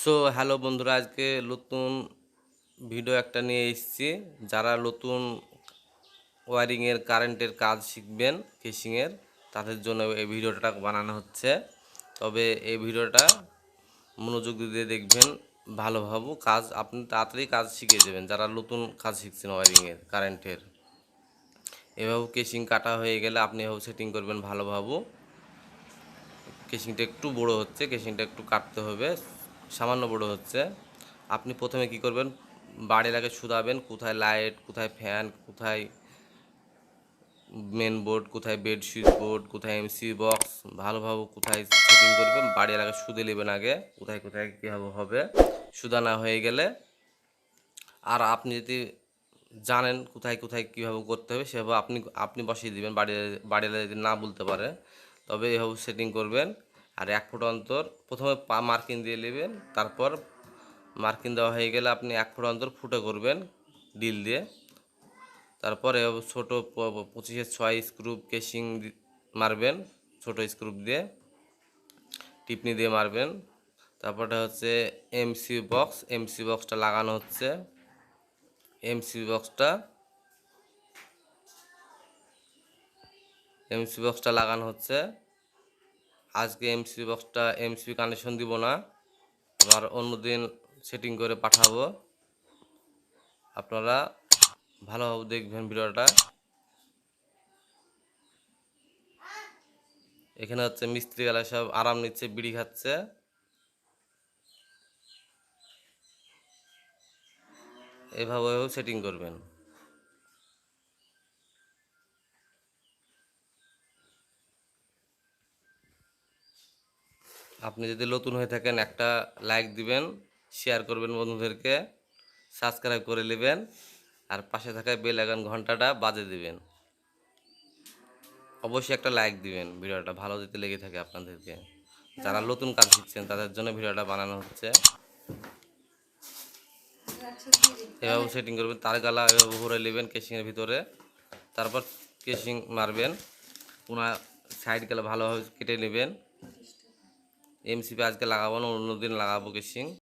So hello বন্ধুরা, আজকে নতুন ভিডিও একটা নিয়ে এসেছি। যারা নতুন ওয়ারিংয়ের কারেন্টের কাজ শিখবেন কেসিংয়ের, তাদের জন্য এই ভিডিওটা বানানো হচ্ছে। তবে এই ভিডিওটা মনোযোগ দিয়ে দেখবেন, ভালোভাবে কাজ আপনি তাড়াতাড়ি কাজ শিখে যাবেন। যারা নতুন কাজ শিখছেন ওয়ারিংয়ের কারেন্টের, এভাবে কেসিং কাটা হয়ে গেলে আপনি এভাবে সেটিং করবেন ভালোভাবে। কেসিংটা একটু বড় হচ্ছে, কেসিংটা একটু কাটতে হবে, সামান্য বড় হচ্ছে। আপনি প্রথমে কি করবেন, বাড়ির আগে শুধাবেন কোথায় লাইট, কোথায় ফ্যান, কোথায় মেন বোর্ড, কোথায় বেড সুইচ বোর্ড, কোথায় এমসি বক্স, ভালোভাবে কোথায় সেটিং করবেন বাড়ির আগে শুধে নেবেন আগে কোথায় কোথায় কীভাবে হবে। শুধা না হয়ে গেলে, আর আপনি যদি জানেন কোথায় কোথায় কীভাবে করতে হবে সেভাবে আপনি আপনি বসিয়ে দেবেন। বাড়ির যদি না বলতে পারে, তবে এভাবে সেটিং করবেন। আর 1 ফুট অন্তর প্রথমে মার্কিং দিয়ে নেবেন, তারপর মার্কিং দেওয়া হয়ে গেলে আপনি 1 ফুট অন্তর ফুটো করবেন ডিল দিয়ে। তারপরে ছোটো 25-6 স্ক্রু কেসিং মারবেন, ছোটো স্ক্রু দিয়ে টিপনি দিয়ে মারবেন। তারপরটা হচ্ছে এমসি বক্সটা লাগানো হচ্ছে। এমসি বক্সটা লাগানো হচ্ছে। আজকে এমসি কানেকশন দিব না, আবার অন্যদিন সেটিং করে পাঠাবো। আপনারা ভালোভাবে দেখবেন ভিডিওটা। এখানে হচ্ছে মিস্ত্রিওয়ালা সব আরাম নিচ্ছে, বিড়ি খাচ্ছে। এভাবেও সেটিং করবেন। আপনি যদি নতুন হয়ে থাকেন, একটা লাইক দিবেন, শেয়ার করবেন বন্ধুদেরকে, সাবস্ক্রাইব করে নেবেন, আর পাশে থাকা বেল আইকন ঘন্টাটা বাজে দিবেন। অবশ্যই একটা লাইক দিবেন, ভিডিওটা ভালো দিতে লেগে থাকে আপনাদেরকে। যারা নতুন কাজ শিখছেন তাদের জন্য ভিডিওটা বানানো হচ্ছে। এভাবে সেটিং করবেন, তার গালা এভাবে ভরে নেবেন কেসিংয়ের ভিতরে, তারপর কেসিং মারবেন। ওনার সাইড গেলে ভালোভাবে কেটে নেবেন। এমসিপি আজকে লাগাবো না, অন্যদিন লাগাবো কেসিং।